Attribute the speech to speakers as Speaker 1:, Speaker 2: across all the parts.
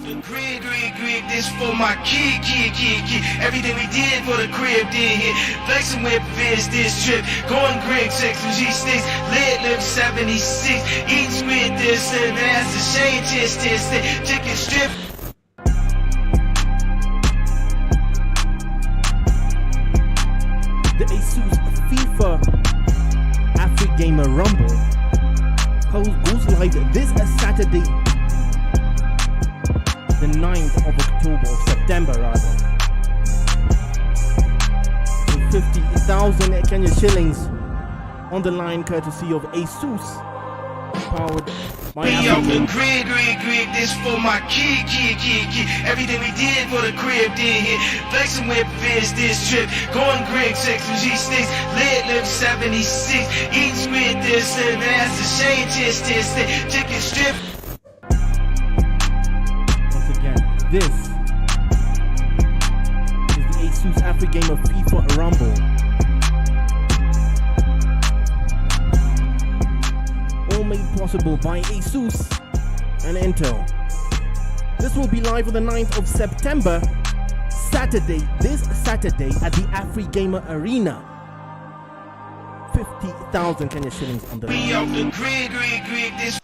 Speaker 1: Grig, this for my kid. Everything we did for the crib did hit. Flexing with this trip. Going Grig 6 and G6. Lit live 76. Eating squid this and that's a shame. Chicken strip.
Speaker 2: The Asus Fifa Afrigamer Rumble goes live this Saturday, the 9th of October, or September rather. With 50,000 Kenya shillings on the line courtesy of Asus, powered by Afrigamer.
Speaker 1: Grig, this for my kid. Everything we did for the crib did hit. Flexing with this trip. Going Grig 6 and G6. Lit live 76. Eating squid this and that's a shame. Chicken strip.
Speaker 2: Once again, this is the Asus Afrigamer FIFA Rumble. All made possible by Asus and Intel. This will be live on the 9th of September, this Saturday at the Afrigamer Arena. 50,000 Kenya shillings on the line.
Speaker 1: Grig, this.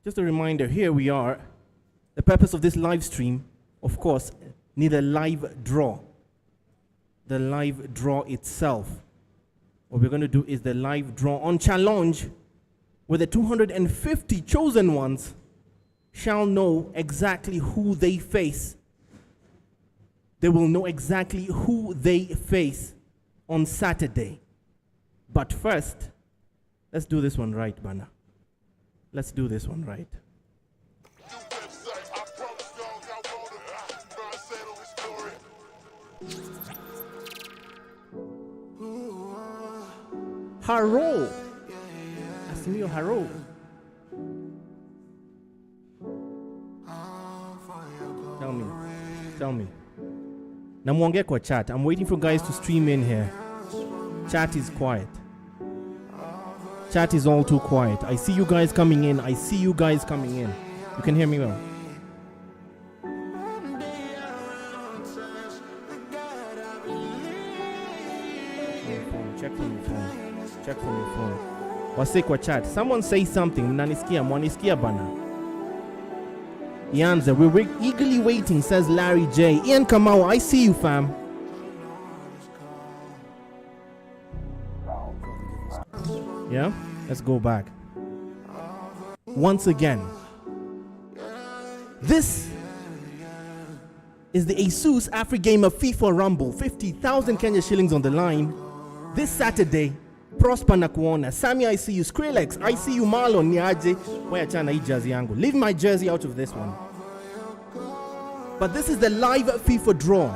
Speaker 2: Just a reminder, here we are. The purpose of this live stream, of course, need a live draw. The live draw itself. What we're going to do is the live draw on challenge, where the 250 chosen ones shall know exactly who they face. They will know exactly who they face on Saturday. But first, let's do this one right, Bana. Let's do this one right. Haro. Asimio Haro. Tell me. Namuongea kwa chat. I'm waiting for guys to stream in here. Chat is quiet. Chat is all too quiet. I see you guys coming in. You can hear me well. Check from your phone. Wase kwa chat. Someone say something. Mwanisikia bana. Ianza, we're eagerly waiting, says Larry J. Ian Kamau, I see you, fam. Yeah? Let's go back. Once again. This is the Asus Afrigamer FIFA Rumble. 50,000 Kenya shillings on the line. This Saturday, Prosper na kuona. Sammy, I see you. Skrillex, I see you. Marlon, niaje. Waya chana hii jersey yangu. Leave my jersey out of this one. But this is the live FIFA draw.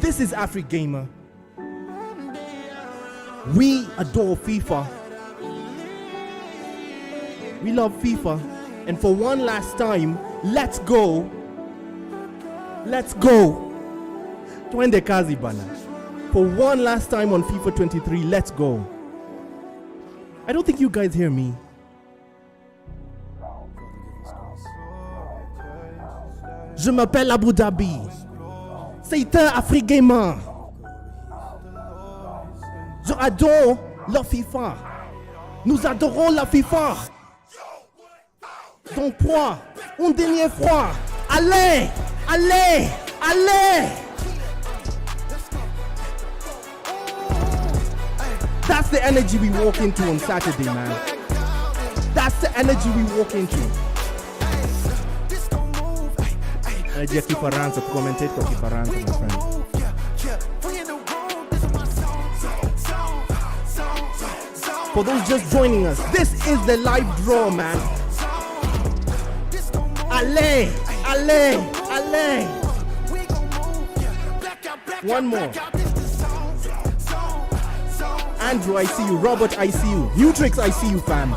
Speaker 2: This is Afrigamer. We adore FIFA. We love FIFA. And for one last time, let's go. Twende kazi bana. For one last time on FIFA 23, let's go. I don't think you guys hear me. Je m'appelle Abu Dhabi. C'est un Afrigamer. Je adore la FIFA. Nous adorons la FIFA. Donc quoi? Un dernier fois. Allez. That's the energy we walk into on Saturday, man. That's the energy we walk into. Energy ya Kifaransa, commentate kwa Kifaransa, my friend. For those just joining us, this is the live draw, man. Allez. One more. Andrew, I see you. Robert, I see you. Mutrix, I see you, fam.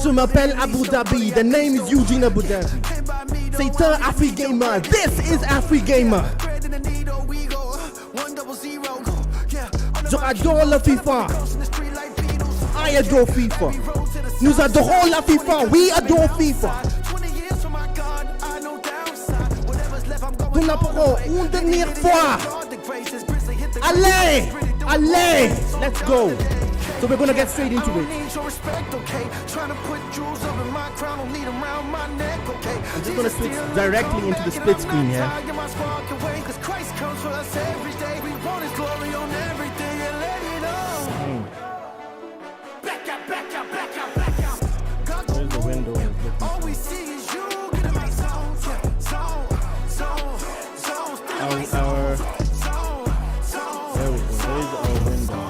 Speaker 2: Je m'appelle Abu Dhabi. The name is Eugene Abu Dhabi. C'est un Afrigamer. This is Afrigamer. adore la FIFA. I adore FIFA. Nous adorons la FIFA. We adore FIFA. Nous n'aurons une dernière fois. Allez, allez, let's go. So we're gonna get straight into it. I'm just gonna switch directly into the split screen here. Where's the window? Our there we go. There's our window.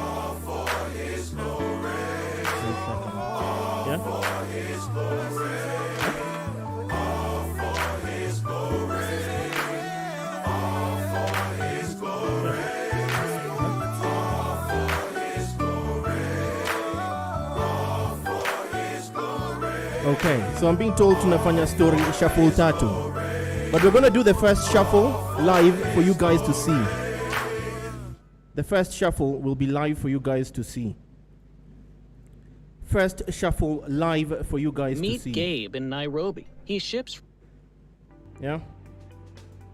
Speaker 2: Yeah? Okay, so I'm being told tunafanya story shuffle tatu. But we're going to do the first shuffle live for you guys to see. The first shuffle will be live for you guys to see. First shuffle live for you guys to see.
Speaker 3: Meet Gabe in Nairobi. He ships.
Speaker 2: Yeah?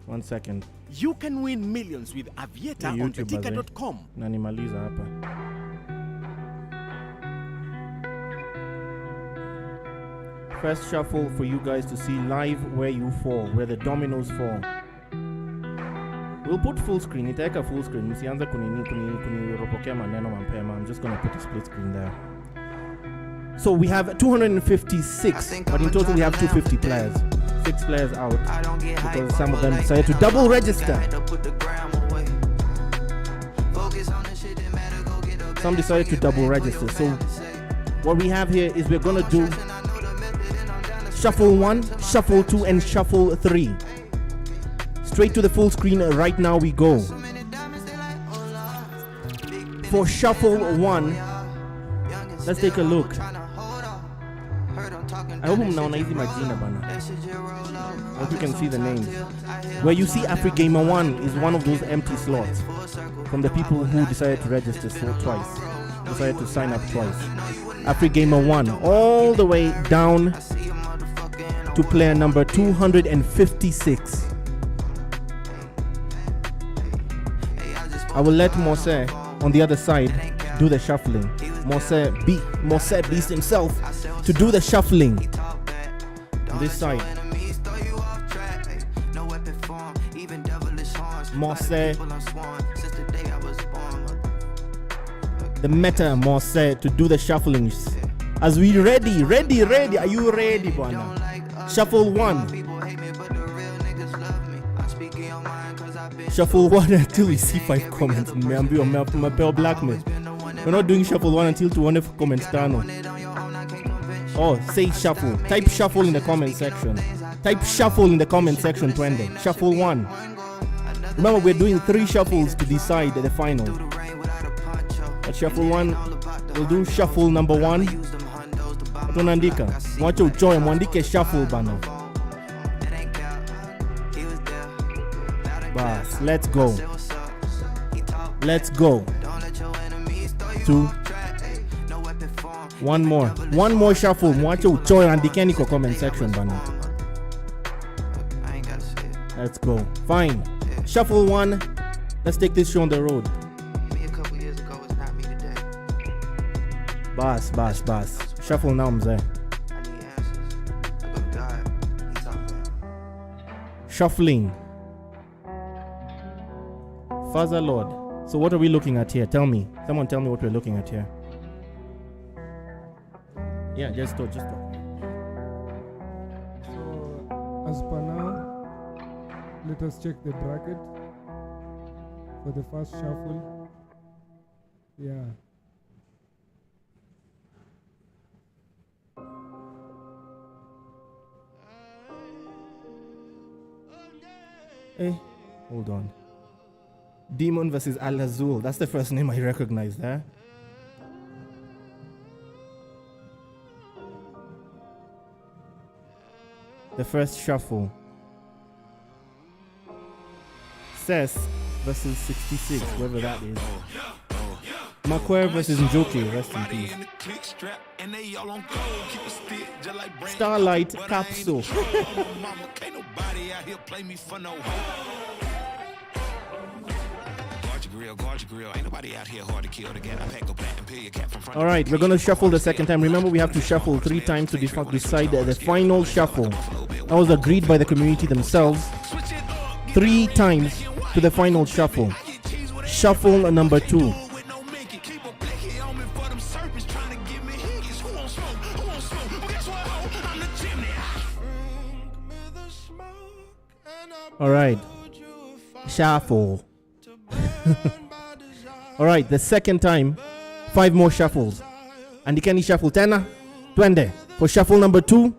Speaker 2: 1 second.
Speaker 4: You can win millions with Aviator on ticket.com.
Speaker 2: Nanimaliza hapa. First shuffle for you guys to see live where you fall, where the dominoes fall. We'll put full screen. Itaweka full screen. Msianza kuniropokea maneno mapema. I'm just going to put a split screen there. So we have 256, but in total we have 250 players. 6 players out because some of them decided to double register. Some decided to double register. So what we have here is we're going to do Shuffle 1, Shuffle 2, and Shuffle 3. Straight to the full screen right now we go. For Shuffle 1, let's take a look. I hope mnaona hizi majina bana. I hope you can see the names. Where you see Afrigamer 1 is one of those empty slots from the people who decided to register twice. Decided to sign up twice. Afrigamer 1 all the way down to player number 256. I will let Mose on the other side do the shuffling. Mose beast himself to do the shuffling on this side. Mose, the meta Mose to do the shuffling. As we ready? Are you ready, bwana? Shuffle 1. Shuffle 1 until we see 5 comments. Meambiwa blackmail. We're not doing shuffle 1 until tuone comments tano. Oh, say shuffle. Type shuffle in the comment section. Type shuffle in the comment section, twende. Shuffle 1. Remember, we're doing 3 shuffles to decide the final. At shuffle 1, we'll do shuffle number 1. Tunaandika. Mwache uchoe, mwandike shuffle bana. Bas, let's go. Let's go. 2. One more shuffle. Mwache uchoe, andikeni kwa comment section bana. Let's go. Fine. Shuffle 1. Let's take this show on the road. Bas. Shuffle now, mzee. Shuffling. Father Lord. So what are we looking at here? Tell me. Someone tell me what we're looking at here. Yeah, just talk.
Speaker 5: So, as per now, let us check the bracket for the first shuffle. Yeah.
Speaker 2: Hey, hold on. Demon versus Al Azul. That's the first name I recognize there. The first shuffle. Cess versus 66, whoever that is. Macquarie versus Njoki, rest in peace. Starlight Capsule. All right, we're going to shuffle the second time. Remember, we have to shuffle 3 times to decide the final shuffle. That was agreed by the community themselves. 3 times to the final shuffle. Shuffle number 2. All right. Shuffle. All right, the second time, 5 more shuffles. And can you shuffle tena? Twende. For shuffle number 2.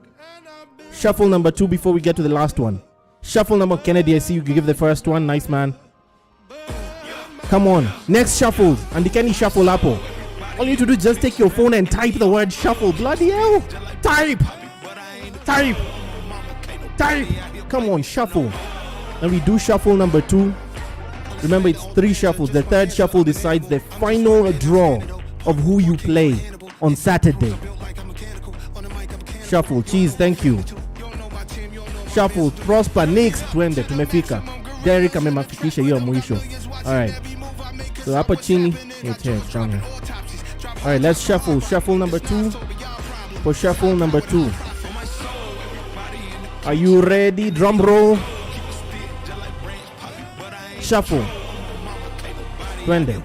Speaker 2: Shuffle number 2 before we get to the last one. Shuffle number Kennedy, I see you give the first one. Nice, man. Come on. Next shuffle. And can you shuffle Apple? All you need to do is just take your phone and type the word shuffle. Bloody hell. Type. Type. Type. Come on, shuffle. And we do shuffle number 2. Remember, it's 3 shuffles. The third shuffle decides the final draw of who you play on Saturday. Shuffle, cheese, thank you. Shuffle, Prosper, Nix, twende, tumefika. Derek amemafikisha hiyo mwisho. Alright. So hapa chini, it's down here. Alright, let's shuffle. Shuffle number 2. For shuffle number 2. Are you ready? Drum roll. Shuffle. Twende.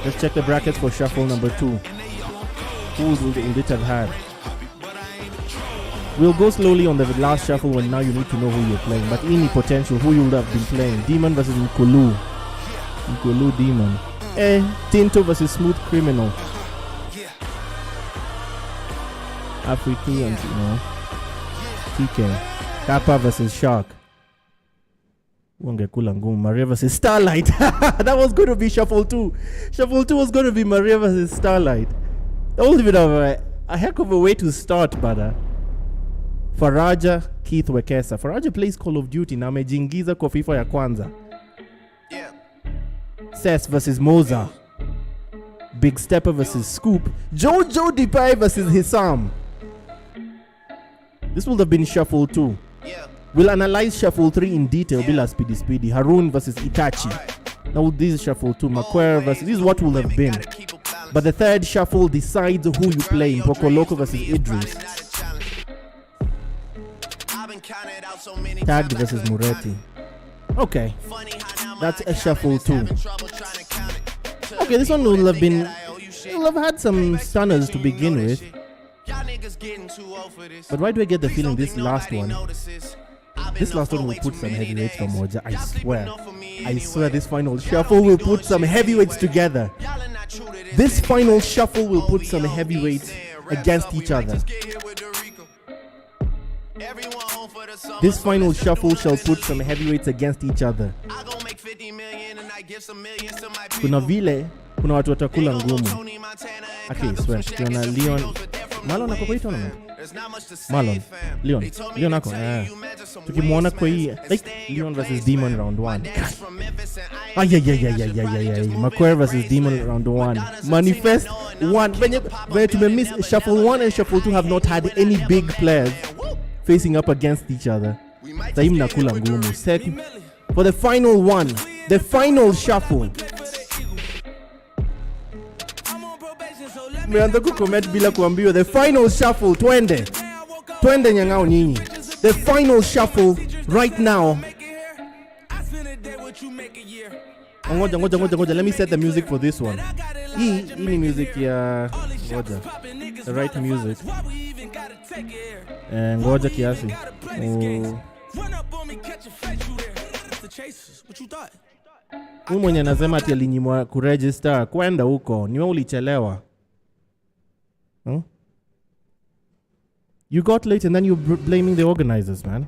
Speaker 2: Let's check the brackets for shuffle number 2. Who would it have had? We'll go slowly on the last shuffle when now you need to know who you're playing. But any potential, who you would have been playing. Demon versus Nkulu. Nkulu Demon. Tinto versus Smooth Criminal. Africans, you know. TK. Kappa versus Shark. Maria versus Starlight. That was going to be Shuffle 2. Shuffle 2 was going to be Maria versus Starlight. That was a bit of a heck of a way to start, brother. Faraja Keith Wekesa. Faraja plays Call of Duty na amejingiza kwa FIFA ya kwanza. Sess versus Moza. Big Stepper versus Scoop. Jojo Dipai versus Hissam. This would have been Shuffle 2. We'll analyze Shuffle 3 in detail. Bila Speedy. Harun versus Itachi. Now this is Shuffle 2. Macquarie versus... This is what will have been. But the third Shuffle decides who you play. Pokoloko versus Idris. Tagged versus Muretti. Okay. That's a Shuffle 2. Okay, this one will have been... Will have had some stunners to begin with. But why do I get the feeling this last one will put some heavyweights from Moja? I swear this final shuffle will put some heavyweights together. This final shuffle will put some heavyweights against each other. This final shuffle shall put some heavyweights against each other. Kuna vile, kuna watu watakula ngumu. Okay, swear, kuna Leon. Marlon ako kwa hii tournament? Marlon. Leon ako. Tukimwona kwa hii, like, Leon versus Demon round 1. Macquarie versus Demon round 1. Manifest 1. When tumemiss Shuffle 1 and Shuffle 2 have not had any big players facing up against each other. Sahii mnakula ngumu. Second, for the final one, the final shuffle. Meanza kucomment bila kuambiwa. The final shuffle, twende nyangao nyinyi. The final shuffle right now. Ngoja, let me set the music for this one. Hii ni music ya ngoja. The right music. Ngoja kiasi. Huyu mwenye anasema ati alinyimwa kuregister kwenda huko, ni wewe ulichelewa. You got late and then you're blaming the organizers, man.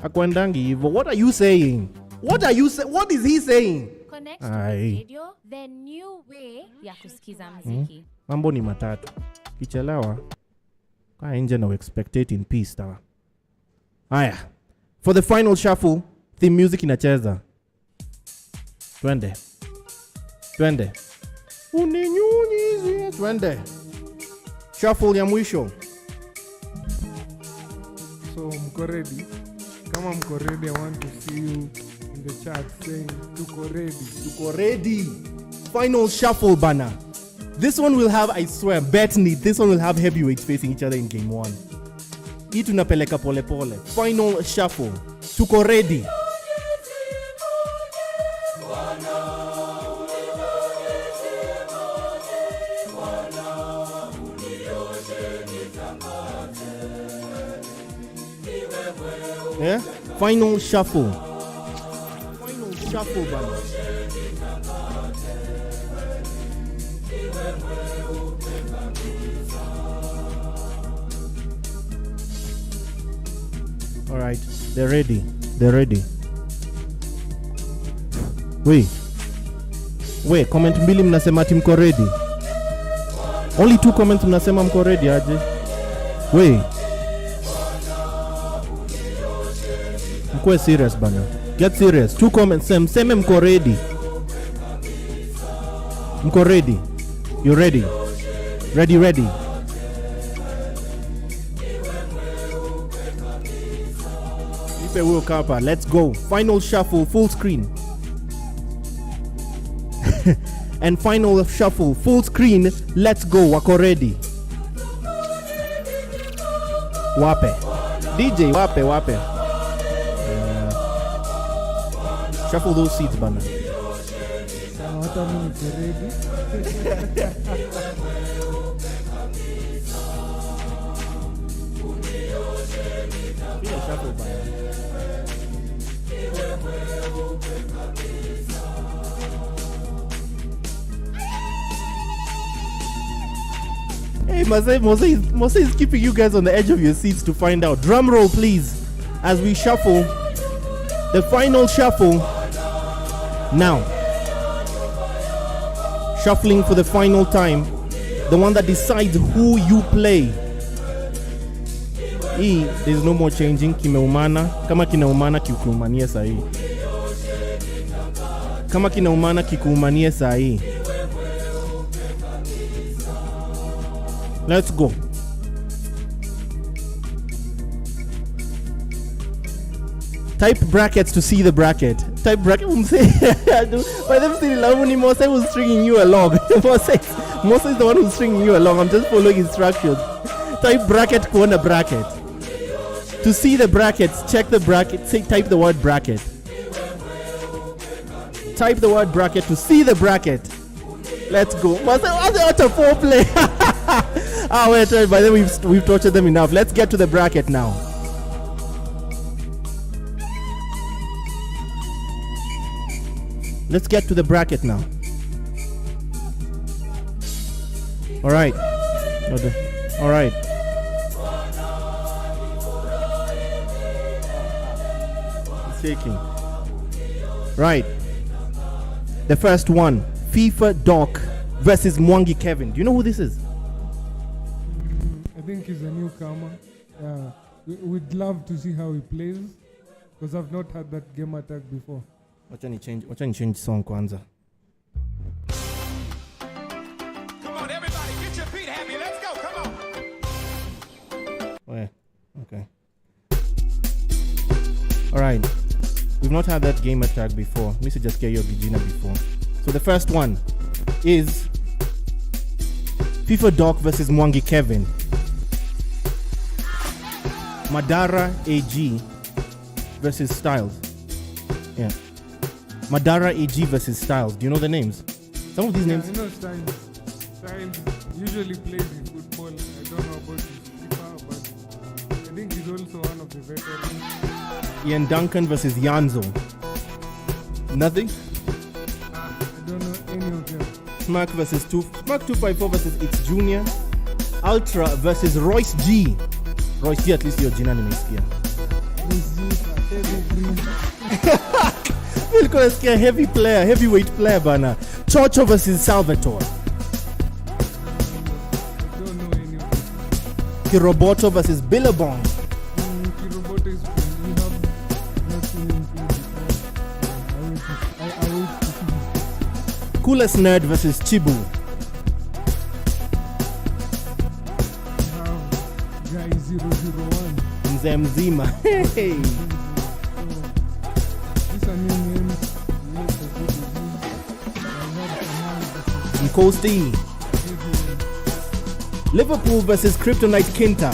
Speaker 2: Akwandangi hivyo. What are you saying? What is he saying?
Speaker 6: Connect to the radio, the new way ya kusikiza muziki.
Speaker 2: Mambo ni matatu. Kichelewa, kaa nje na expectate in peace tawa. Haya. For the final shuffle, the music inacheza. Twende. Twende. Uninyunyizie. Twende. Shuffle ya mwisho.
Speaker 5: So mko ready? Kama mko ready, I want to see you in the chat saying tuko ready.
Speaker 2: Tuko ready. Final shuffle bana. This one will have, I swear, bet me, this one will have heavyweights facing each other in game 1. Hii tunapeleka pole pole. Final shuffle. Tuko ready. Yeah? Final shuffle. Final shuffle bana. All right, they're ready. They're ready. Wait, comment mbili mnasema ati mko ready. Only 2 comments mnasema mko ready aje. Wait. Mko serious bana. Get serious. 2 comments seme mko ready. Mko ready. You ready? Ready. Will Kappa, let's go. Final shuffle, full screen. And final shuffle, full screen. Let's go. Wako ready. Wape. DJ, wape. Shuffle those seats, bana.
Speaker 5: Hata mimi niko ready.
Speaker 2: Shuffle, bana. Hey, Mose is keeping you guys on the edge of your seats to find out. Drum roll, please, as we shuffle. The final shuffle. Now, shuffling for the final time. The one that decides who you play. There's no more changing. Kimeumana. Kama kinaumana kikuumanie sahi. Kama kinaumana kikuumanie sahi. Let's go. Type brackets to see the bracket. Type bracket. By them still Lavuni Mose was stringing you along. Mose is the one who's stringing you along. I'm just following instructions. Type bracket corner bracket. To see the brackets, check the bracket. Say type the word bracket. Type the word bracket to see the bracket. Let's go. Mose, what's a foreplay? Wait. By then we've tortured them enough. Let's get to the bracket now. Let's get to the bracket now. All right. All right. It's shaking. Right. The first one, FIFA Doc versus Mwangi Kevin. Do you know who this is?
Speaker 5: I think he's a newcomer. Yeah, we'd love to see how he plays because I've not had that game attack before.
Speaker 2: Wacha ni change song kwanza.
Speaker 4: Come on, everybody, get your feet happy. Let's go. Come on.
Speaker 2: Oh, yeah. Okay. All right. We've not had that game attack before. We should just get your Gijina before. So the first one is FIFA Doc versus Mwangi Kevin. Madara AG versus Styles. Yeah. Madara AG versus Styles. Do you know the names? Some of these names.
Speaker 5: I know Styles. Styles usually plays in football. I don't know about his FIFA, but I think he's also one of the veterans.
Speaker 2: Ian Duncan versus Yanzo. Nothing?
Speaker 5: I don't know any of them.
Speaker 2: Smack 254 versus It's Junior. Ultra versus Royce G. Royce G, at least your jina nimesikia. Nilikuwa nasikia heavyweight player bana. Chocho versus Salvatore.
Speaker 5: Don't know any of them.
Speaker 2: Kiroboto versus Billabong.
Speaker 5: Kiroboto is we have not seen him play before. I wait to see him.
Speaker 2: Coolest Nerd versus Chibu.
Speaker 5: We have Guy 001.
Speaker 2: Mzee Mzima. Hey.
Speaker 5: These are new names. Names for good reviews. I have
Speaker 2: Coasty. Liverpool versus Kryptonite Kinta.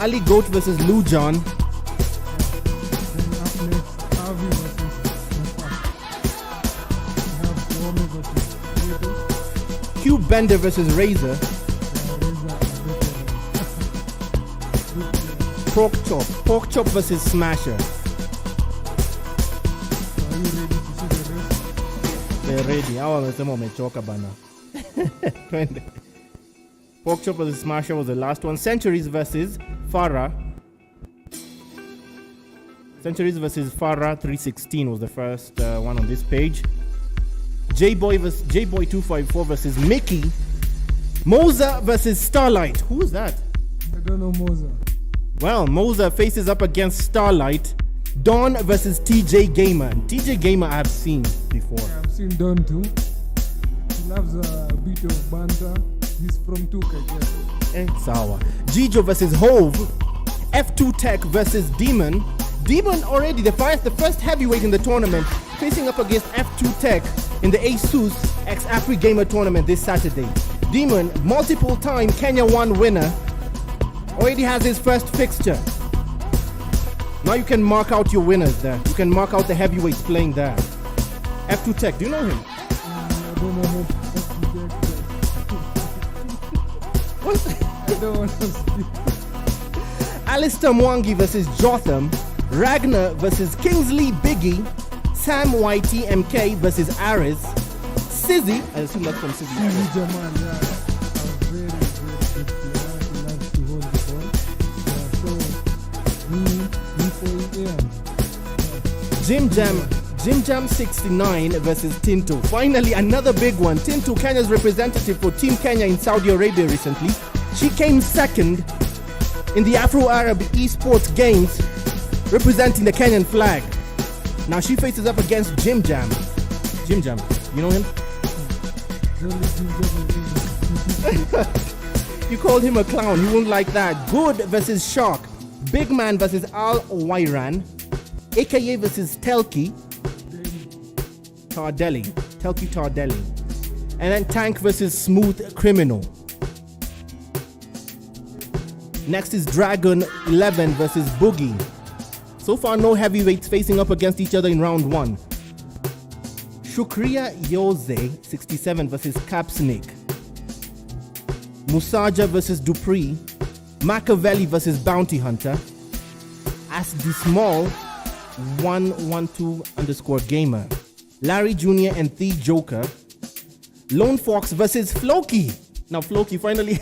Speaker 2: Ali Goat versus Lou John. Cube Bender versus Razor. Pork Chop versus Smasher. They're ready. I want to mechoka bana. Pork Chop versus Smasher was the last one. Centuries versus Farah. Centuries versus Farah 316 was the first one on this page. J-Boy 254 versus Mickey. Moza versus Starlight. Who is that?
Speaker 5: I don't know Moza.
Speaker 2: Well, Moza faces up against Starlight. Dawn versus TJ Gamer. TJ Gamer I have seen before.
Speaker 5: Yeah, I've seen Don too. He loves a bit of banter. He's from Tuk, I guess.
Speaker 2: Sawa. Gijo versus Hove. F2 Tech versus Demon. Demon already the first heavyweight in the tournament, facing up against F2 Tech in the Asus x Afrigamer tournament this Saturday. Demon, multiple time Kenya 1 winner, already has his first fixture. Now you can mark out your winners there. You can mark out the heavyweights playing there. F2 Tech, do you know him?
Speaker 5: I don't know him. What? I don't want to speak.
Speaker 2: Alistair Mwangi versus Jotham. Ragnar versus Kingsley Biggie. Sam YTMK versus Aris. Sizzy, I assume that's from Sizzy.
Speaker 5: Sizzy Jamal, yeah. A very, very good player. He loves to hold the ball. Yeah, so,
Speaker 2: Jim Jam 69 versus Tinto. Finally, another big one. Tinto, Kenya's representative for Team Kenya in Saudi Arabia recently. She came second in the Afro-Arab Esports Games, representing the Kenyan flag. Now she faces up against Jim Jam. Jim Jam, you know him? You called him a clown, he won't like that. Good versus Shark. Big Man versus Al Wairan. AKA versus Telki Tardelli. And then Tank versus Smooth Criminal. Next is Dragon 11 versus Boogie. So far, no heavyweights facing up against each other in round 1. Shukriya Yose 67 versus Capsnake. Musaja versus Dupree. Machiavelli versus Bounty Hunter. Asdi Small 112_gamer. Larry Jr. and The Joker. Lone Fox versus Floki. Now Floki finally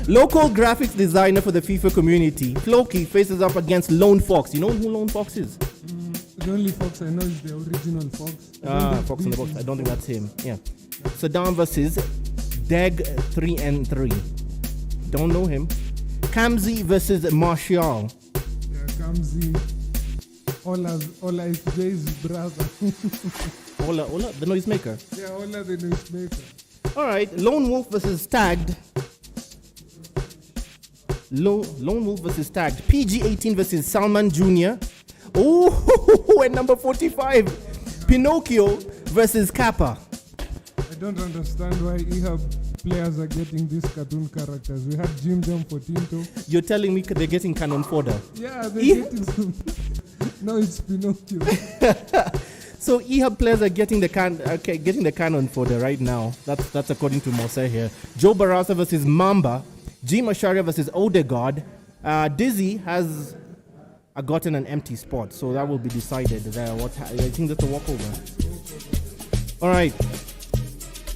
Speaker 2: local graphics designer for the FIFA community. Floki faces up against Lone Fox. You know who Lone Fox is?
Speaker 5: The only Fox I know is the original Fox.
Speaker 2: Fox in the box. I don't think that's him. Yeah. Saddam versus Deg 3N3. Don't know him. Kamzi versus Martial.
Speaker 5: Yeah, Kamzi. Ola is Jay's brother.
Speaker 2: Ola, the noisemaker.
Speaker 5: Yeah, Ola the noisemaker.
Speaker 2: Alright, Lone Wolf versus Tagged. Lone Wolf versus Tagged. PG-18 versus Salman Jr. Oh, and number 45, Pinocchio versus Kappa.
Speaker 5: I don't understand why EHAB players are getting these cartoon characters. We had Jim Jam for Tinto.
Speaker 2: You're telling me they're getting canon fodder?
Speaker 5: Yeah, they're getting some. No, it's Pinocchio.
Speaker 2: So EHAB players are getting the canon fodder right now. That's according to Mose here. Joe Barasa versus Mamba. G Masharia versus Odegaard. Dizzy has gotten an empty spot, so that will be decided there. I think that's a walkover. All right.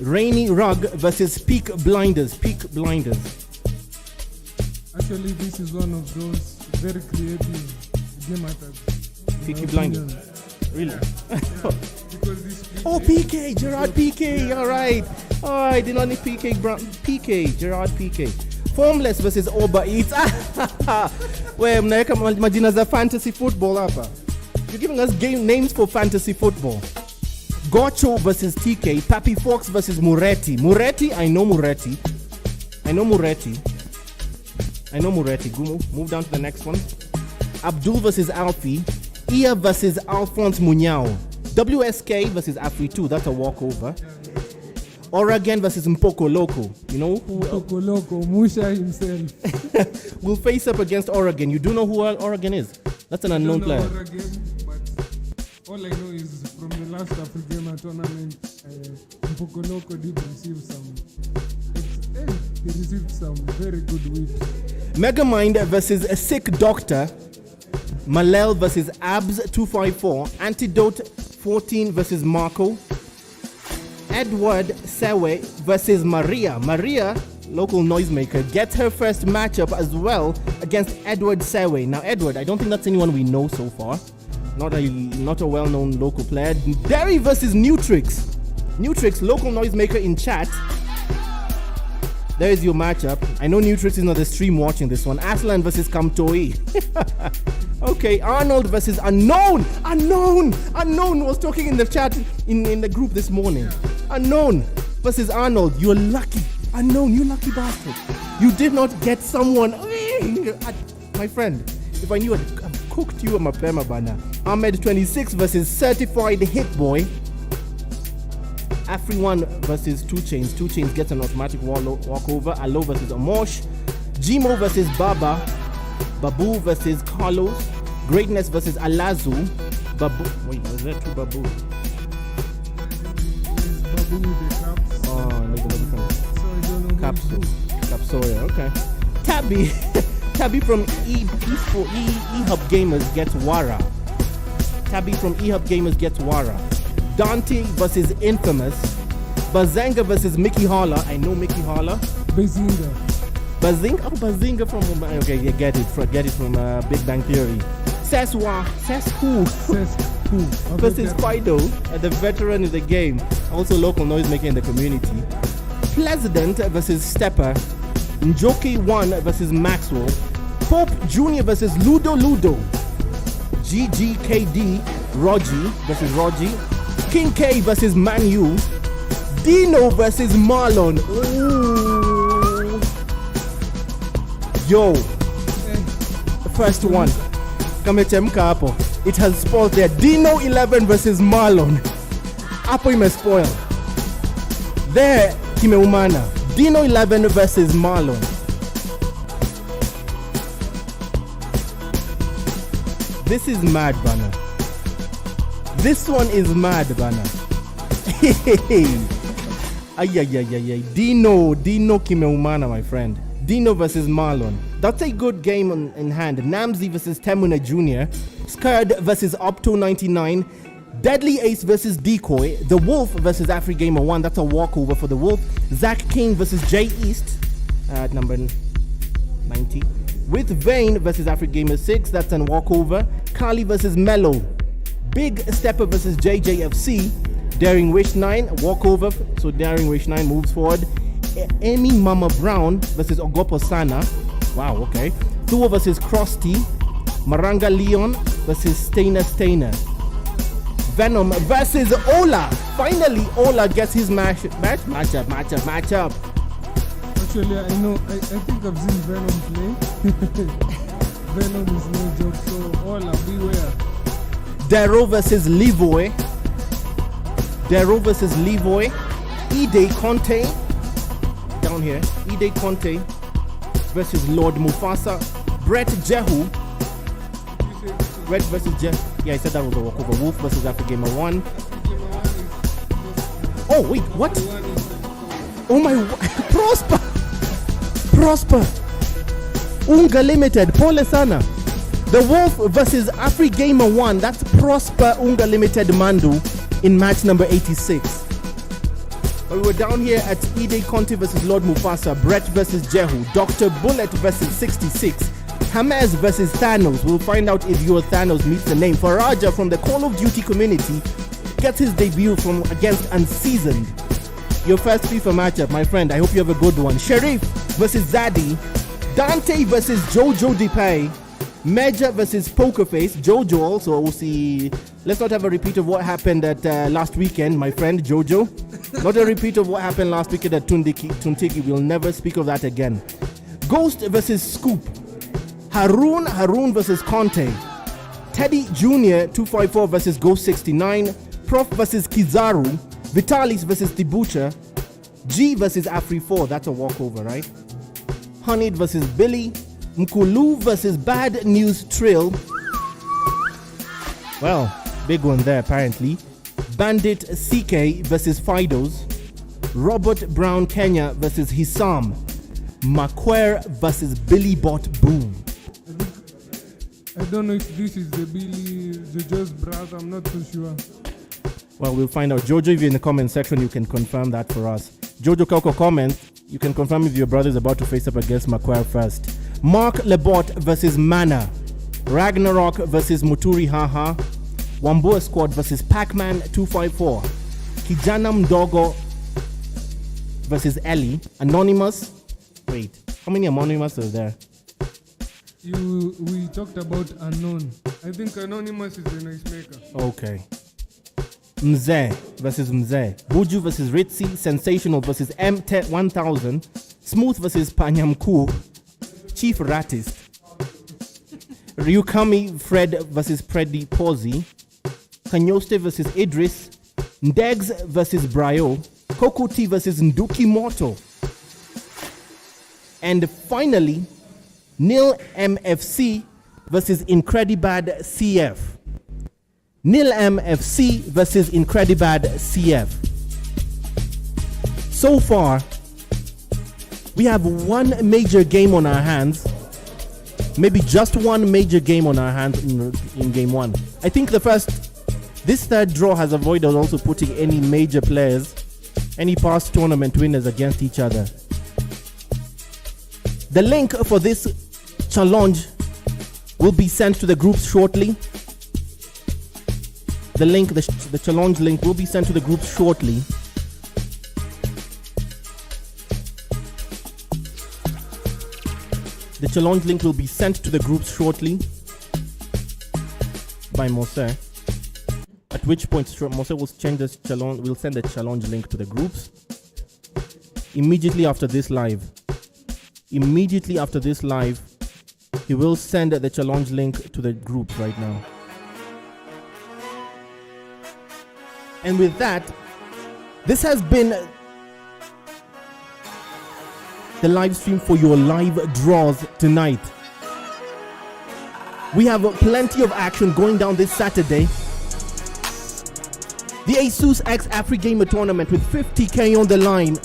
Speaker 2: Rainy Rug versus Peak Blinders.
Speaker 5: Actually, this is one of those very creative game attacks.
Speaker 2: Peaky Blinders. Really?
Speaker 5: Because this
Speaker 2: PK, Gerard PK. All right. Did not need PK. Gerard PK. Formless versus Oba Eats. Wewe mnaweka majina za fantasy football hapa. You're giving us game names for fantasy football. Gocho versus TK. Papi Fox versus Muretti. I know Muretti. Move down to the next one. Abdul versus Alfie. Ia versus Alphonse Munyao. WSK versus Afri 2. That's a walkover. Oregon versus Mpoko Loco. You know who?
Speaker 5: Mpoko Loco, Musha himself.
Speaker 2: Will face up against Oregon. You do know who Oregon is? That's an unknown player.
Speaker 5: Oregon, but all I know is from the last Afrigamer tournament, Mpoko Loco did receive some very good whips.
Speaker 2: Megamind versus a sick doctor. Malel versus Abs 254. Antidote 14 versus Marco. Edward Sewe versus Maria. Maria, local noisemaker, gets her first matchup as well against Edward Sewe. Now, Edward, I don't think that's anyone we know so far. Not a well-known local player. Derry versus Nutrix. Nutrix, local noisemaker in chat. There is your matchup. I know Nutrix is not the stream watching this one. Aslan versus Kamtoi. Okay, Arnold versus Unknown. Unknown was talking in the chat in the group this morning. Unknown versus Arnold. You're lucky. Unknown, you lucky bastard. You did not get someone. My friend, if I knew, I'd cooked you a mapema bana. Ahmed 26 versus Certified Hit Boy. Afri 1 versus 2 Chains. 2 Chains gets an automatic walkover. Alo versus Amosh. Jimo versus Baba. Babu versus Carlos. Greatness versus Alazu. Babu. Wait, was there 2 Babu?
Speaker 5: Babu with the caps.
Speaker 2: Oh, there's another thing.
Speaker 5: So I don't know.
Speaker 2: Capsoria, okay. Tabby from eHub Gamers gets Wara. Dante versus Infamous. Bazenga versus Mickey Holler. I know Mickey Holler.
Speaker 5: Bazinga
Speaker 2: from. Okay, you get it from Big Bang Theory. Seswho versus Fido, the veteran in the game, also local noisemaker in the community. President versus Stepper. Njoki 1 versus Maxwell. Pope Jr. versus Ludo. GGKD Rogi versus Rogi. King K versus Manu. Dino versus Marlon. Ooh. Yo, the first one. Kamechemka hapo. It has spoiled there. Dino 11 versus Marlon. Hapo imespoil. There kimeumana. Dino 11 versus Marlon. This is mad, bana. This one is mad, bana. Ay. Dino kimeumana, my friend. Dino versus Marlon. That's a good game in hand. Namzi versus Temuna Jr. Scared versus Opto 99. Deadly Ace versus Decoy. The Wolf versus Afrigamer 1. That's a walkover for the Wolf. Zach King versus Jay East at number 90. With Vane versus Afrigamer 6. That's a walkover. Kali versus Mellow. Big Stepper versus JJFC. Daring Wish 9. Walkover. So Daring Wish 9 moves forward. Amy Mama Brown versus Ogopo Sana. Wow, okay. Thuo versus Krusty. Maranga Leon versus Stainer. Venom versus Ola. Finally, Ola gets his matchup.
Speaker 5: Actually, I know. I think I've seen Venom play. Venom is no joke, so Ola, beware.
Speaker 2: Darrow versus Levoy. Ide Conte. Down here. Ide Conte versus Lord Mufasa. Brett Jehu. Red versus Jehu. Yeah, I said that was a walkover. Wolf versus Afrigamer 1. Oh, wait, what? Oh my. Prosper. Unga Limited. Pole Sana. The Wolf versus Afrigamer 1. That's Prosper Unga Limited Mandu in match number 86. But we were down here at Ide Conte versus Lord Mufasa. Brett versus Jehu. Dr. Bullet versus 66. Hamas versus Thanos. We'll find out if your Thanos meets the name. Faraja from the Call of Duty community gets his debut against Unseasoned. Your first FIFA matchup, my friend. I hope you have a good one. Sharif versus Zaddy. Dante versus Jojo Depay. Major versus Pokerface. Jojo also. We'll see. Let's not have a repeat of what happened at last weekend, my friend Jojo. Not a repeat of what happened last weekend at Tuntiki. We'll never speak of that again. Ghost versus Scoop. Haroon versus Conte. Teddy Jr. 254 versus Ghost 69. Prof versus Kizaru. Vitalis versus The Butcher. G versus Afri4. That's a walkover, right? Honeyed versus Billy. Mkulu versus Bad News Trill. Well, big one there apparently. Bandit CK versus Fidos. Robert Brown Kenya versus Hisam. Macquarie versus Billy Bot Boom.
Speaker 5: I don't know if this is the Jojo's brother. I'm not too sure.
Speaker 2: Well, we'll find out. Jojo, if you're in the comment section, you can confirm that for us. Jojo Kauko comment. You can confirm if your brother is about to face up against Macquarie first. Mark Lebot versus Mana. Ragnarok versus Muturi Haha. Wambua Squad versus Pac-Man 254. Kijana Mdogo versus Ellie. Anonymous. Wait, how many Anonymous are there?
Speaker 5: We talked about Unknown. I think Anonymous is the noise maker.
Speaker 2: Okay. Mzee versus Mzee. Buju versus Ritzy. Sensational versus M1000. Smooth versus Panyamku. Chief Ratist. Ryukami Fred versus Preddy Posey. Kanyoste versus Idris. Ndegs versus Brio. Kokuti versus Nduki Moto. And finally, Nil MFC versus Incredibad CF. Nil MFC versus Incredibad CF. So far, we have one major game on our hands. Maybe just one major game on our hands in game one. I think this third draw has avoided also putting any major players, any past tournament winners against each other. The link for this challenge will be sent to the groups shortly. The challenge link will be sent to the groups shortly. The challenge link will be sent to the groups shortly by Mose. At which point Mose will send the challenge link to the groups immediately after this live. Immediately after this live, he will send the challenge link to the group right now. And with that, this has been the live stream for your live draws tonight. We have plenty of action going down this Saturday. The Asus X Afrigamer tournament with 50k on the line.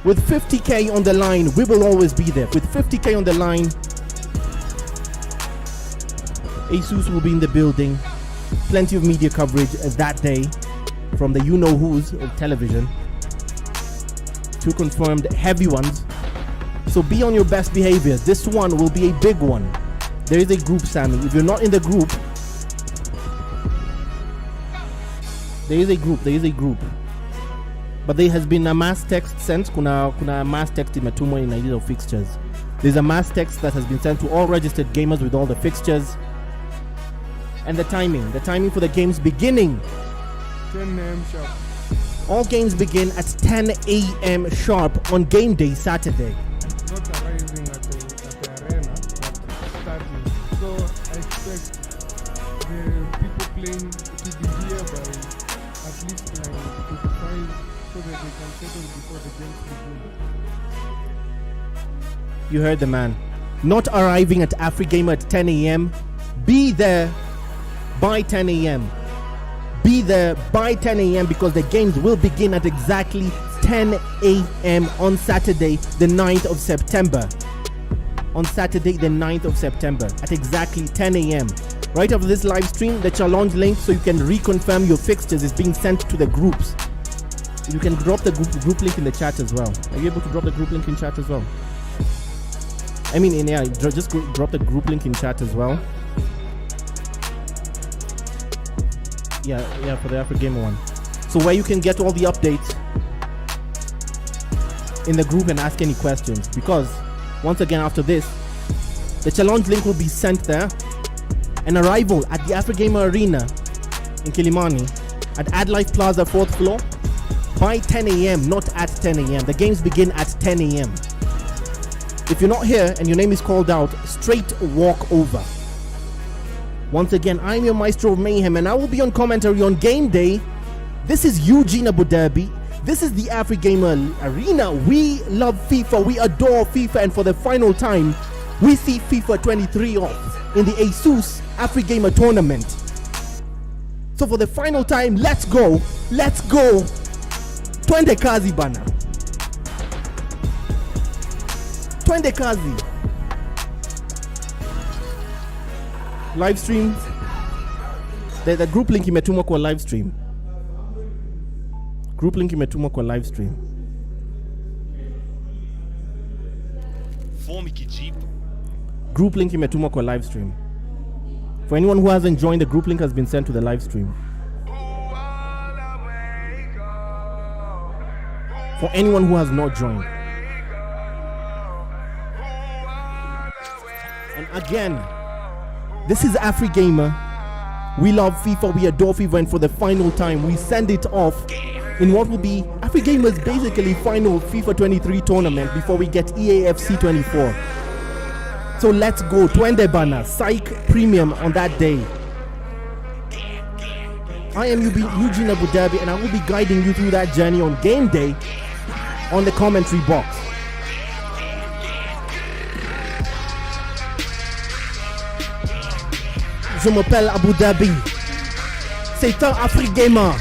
Speaker 2: With 50k on the line, we will always be there. With 50k on the line, Asus will be in the building. Plenty of media coverage that day from the you-know-who's of television. Two confirmed heavy ones. So be on your best behavior. This one will be a big one. There is a group, Sammy. If you're not in the group, there is a group. But there has been a mass text sent. Kuna mass text imetumwa in idea of fixtures. There's a mass text that has been sent to all registered gamers with all the fixtures. And the timing for the games beginning
Speaker 5: 10 a.m. sharp.
Speaker 2: All games begin at 10 a.m. sharp on game day Saturday.
Speaker 5: Not arriving at the arena, but starting. So I expect the people playing to be here by at least 9:45 so that they can settle before the games begin.
Speaker 2: You heard the man. Not arriving at Afrigamer at 10 a.m. Be there by 10 a.m. Be there by 10 a.m. because the games will begin at exactly 10 a.m. on Saturday, the 9th of September. On Saturday, the 9th of September at exactly 10 a.m. Right after this live stream, the challenge link so you can reconfirm your fixtures is being sent to the groups. You can drop the group link in the chat as well. Are you able to drop the group link in chat as well? I mean, just drop the group link in chat as well. Yeah, for the Afrigamer one. So where you can get all the updates in the group and ask any questions. Because once again after this, The challenge link will be sent there. An arrival at the Afrigamer Arena in Kilimani at AdLife Plaza 4th floor by 10 a.m. Not at 10 a.m. The games begin at 10 a.m. If you're not here and your name is called out, straight walk over. Once again, I'm your Maestro of Mayhem and I will be on commentary on game day. This is Eugene Abu Dhabi. This is the Afrigamer Arena. We love FIFA, we adore FIFA, and for the final time, we see FIFA 23 off in the Asus Afrigamer tournament. So for the final time, let's go. Twende kazi bana. Twende kazi. Live stream. The group link imetumwa kwa live stream. Group link imetumwa kwa live stream. Group link imetumwa kwa live stream. For anyone who hasn't joined, the group link has been sent to the live stream. For anyone who has not joined. And again, this is Afrigamer. We love FIFA, we adore FIFA, and for the final time, we send it off in what will be Afrigamer's basically final FIFA 23 tournament before we get EAFC 24. So let's go. Twende bana. Psych Premium on that day. I am Eugene Abu Dhabi and I will be guiding you through that journey on game day on the commentary box. Je m'appelle Abu Dhabi. C'est un Afrigamer.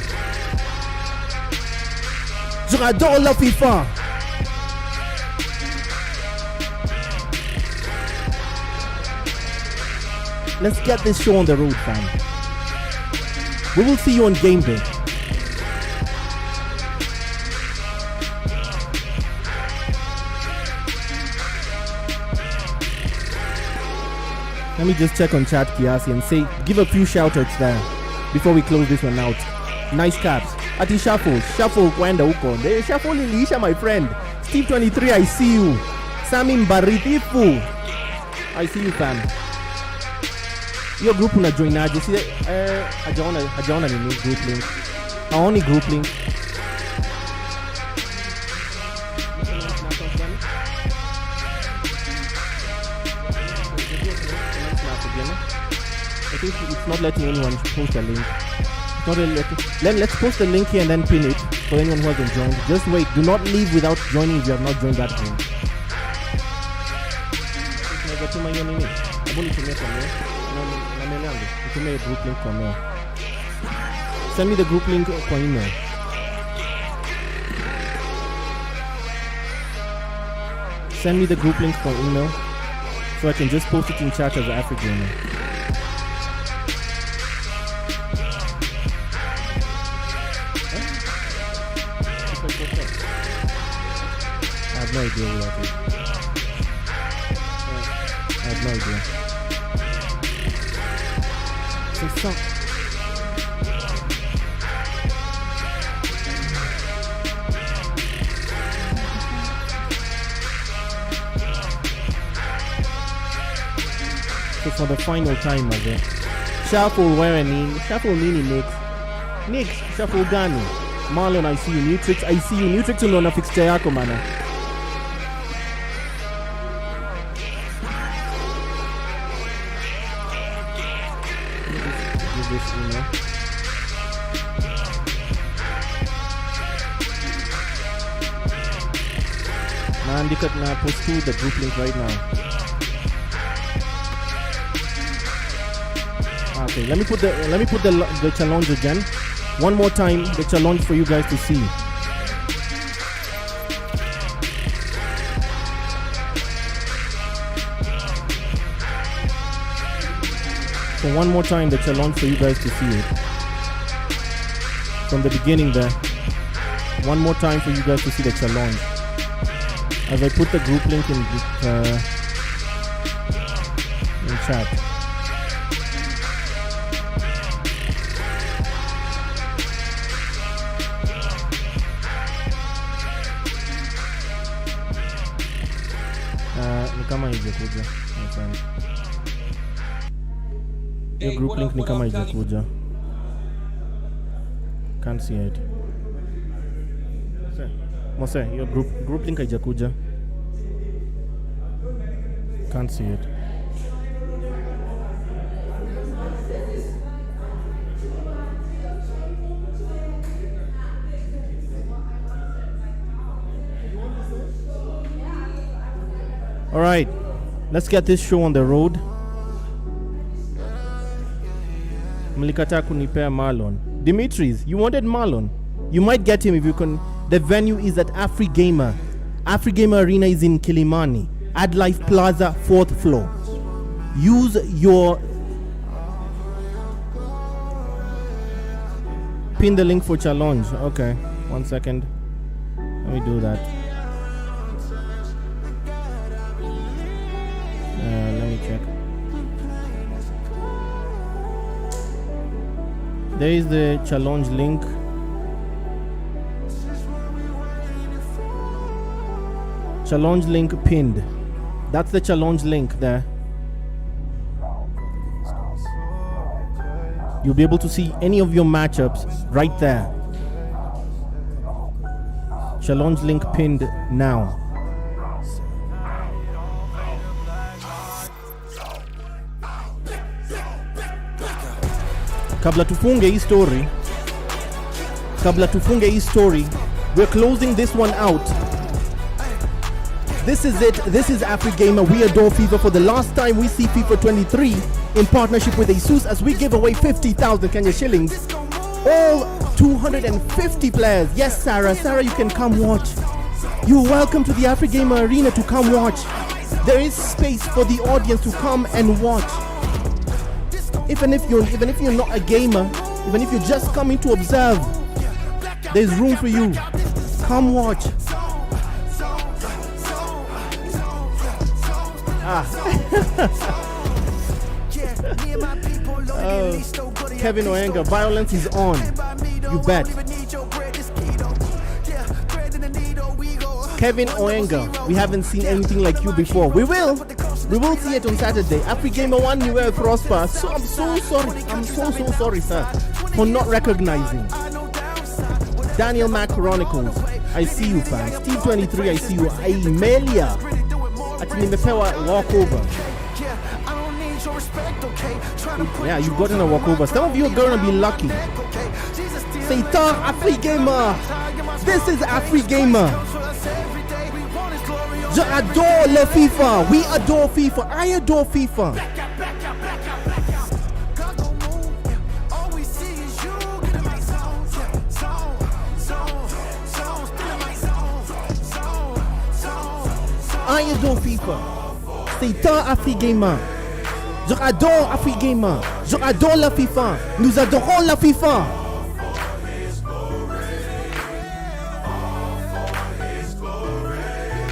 Speaker 2: J'adore la FIFA. Let's get this show on the road, fam. We will see you on game day. Let me just check on chat Kiasi and say, give a few shout-outs there before we close this one out. Nice caps. Ati Shuffle kwenda huko. The Shuffle iliisha, my friend. Steve 23, I see you. Sami Mbaritifu, I see you, fam. Your group una join aje? See, hajaona nini group link. Haoni group link. I think it's not letting anyone post a link. Let's post the link here and then pin it for anyone who hasn't joined. Just wait. Do not leave without joining if you have not joined that link. Send me the group link kwa email. Send me the group link for email so I can just post it in chat as Afrigamer. I have no idea who that is. I have no idea. So for the final time again. Shuffle wearing nini? Shuffle nini Nick? Shuffle gani? Marlon, I see you. Nutrix, I see you. Nutrix unaona fixture yako mana. Give this email. Naandika na post to the group link right now. Okay, let me put the challenge again. One more time, the challenge for you guys to see. So one more time, the challenge for you guys to see it. From the beginning there. One more time for you guys to see the challenge. As I put the group link in chat. Ni kama hivyo kuja. Your group link ni kama haijakuja. Can't see it. Mose, your group link haijakuja. Can't see it. All right, let's get this show on the road. Mlikata kunipea Marlon. Dimitris, you wanted Marlon. You might get him if you can. The venue is at Afrigamer. Afrigamer Arena is in Kilimani. AdLife Plaza, 4th floor. Use your... Pin the link for challenge. Okay, 1 second. Let me do that. Let me check. There is the challenge link. Challenge link pinned. That's the challenge link there. You'll be able to see any of your matchups right there. Challenge link pinned now. Kabla tufunge hii story, we're closing this one out. This is it. This is Afrigamer. We adore FIFA. For the last time, we see FIFA 23 in partnership with Asus as we give away 50,000 Kenya shillings. All 250 players. Yes, Sarah. Sarah, you can come watch. You're welcome to the Afrigamer Arena to come watch. There is space for the audience to come and watch. Even if you're not a gamer, even if you're just coming to observe, there's room for you. Come watch. Kevin Oenga, violence is on. You bet. Kevin Oenga, we haven't seen anything like you before. We will see it on Saturday. Afrigamer 1, you were prosper. So I'm so sorry. I'm so sorry, sir, for not recognizing. Daniel Mac Chronicles, I see you, fam. Steve 23, I see you. Amelia, ati nimepewa walkover. Yeah, you've gotten a walkover. Some of you are gonna be lucky. Satan, Afrigamer. This is Afrigamer. Je adore le FIFA. We adore FIFA. I adore FIFA. I adore FIFA. Satan, Afrigamer. Je adore Afrigamer. Je adore la FIFA. Nous adorons la FIFA.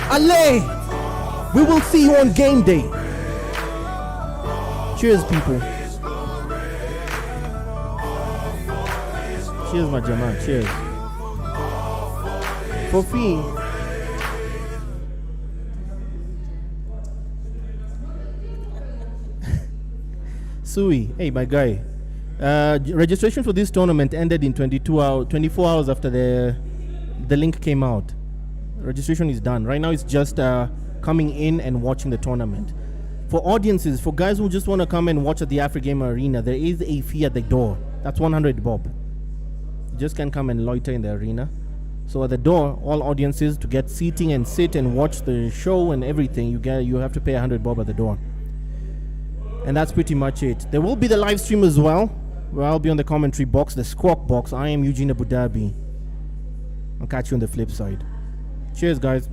Speaker 2: Allez! We will see you on game day. Cheers, people. Cheers, my Jamal. Cheers. Fofi. Sui, hey, my guy. Registration for this tournament ended in 24 hours after the link came out. Registration is done. Right now it's just coming in and watching the tournament. For audiences, for guys who just want to come and watch at the Afrigamer Arena, there is a fee at the door. That's 100 bob. You just can come and loiter in the arena. So at the door, all audiences, to get seating and sit and watch the show and everything, you have to pay 100 bob at the door. And that's pretty much it. There will be the live stream as well, where I'll be on the commentary box, the squawk box. I am Eugene Abu Dhabi. I'll catch you on the flip side. Cheers, guys.